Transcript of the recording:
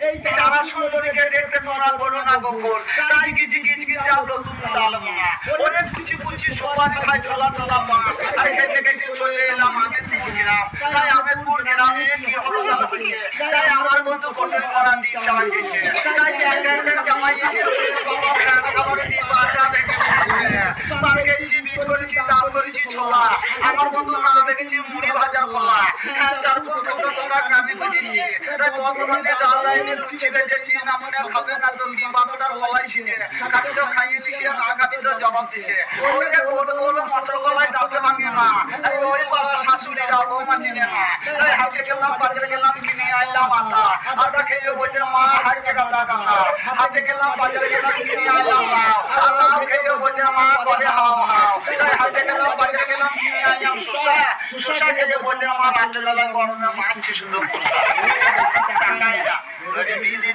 এই তারা সুন্দরীকে দেখতে তোরা বলো না গোকুল তাই কিছু কিছু যাবলো তুমি ডালবো না ওরে কুচি কুচি সবাই খাই চলা চলা মা আর খেতে খেতে চলে এলাম আমেদপুর গ্রাম তাই আমেদপুর গ্রামে কি হলো না হচ্ছে তাই আমার বন্ধু কত করা দিন চালাচ্ছে তাই একটা জামাই এসেছে বাবা খাবার দিয়ে বাজা দেখে মার্কেটে বিট করেছি দাম করেছি ছোলা আমার বন্ধু না দেখেছি মুড়ি ভাজা কলা চার কত টাকা কাটে বুঝেছি তাই কত টাকা ডাল লাইনে লুচি বেজেছি না মনে খাবে না তো কি বাতটার গলায় ছিনে কাটি তো খাইয়ে দিছে না কাটি তো জবাব দিছে ওরে গোল গোল মটর গলায় দাঁতে ভাঙে না তাই ওই বাবা শাশুড়িরা বৌমা চিনে না তাই হাতে গেলাম বাজারে গেলাম কিনে আইলাম আটা খেয়ে বলছে মা হাতে গাদা গাদা হাতে গেলাম বাজারে গেলাম কিনে আইলাম আটা খেয়ে বলছে মা বলে হাও হাও তাই হাতে গেলাম বাজারে গেলাম কিনে আইলাম সুসা খেয়ে বলছে মা রাত্রেবেলা গরমে মাছ সুন্দর টাকাইরা ওই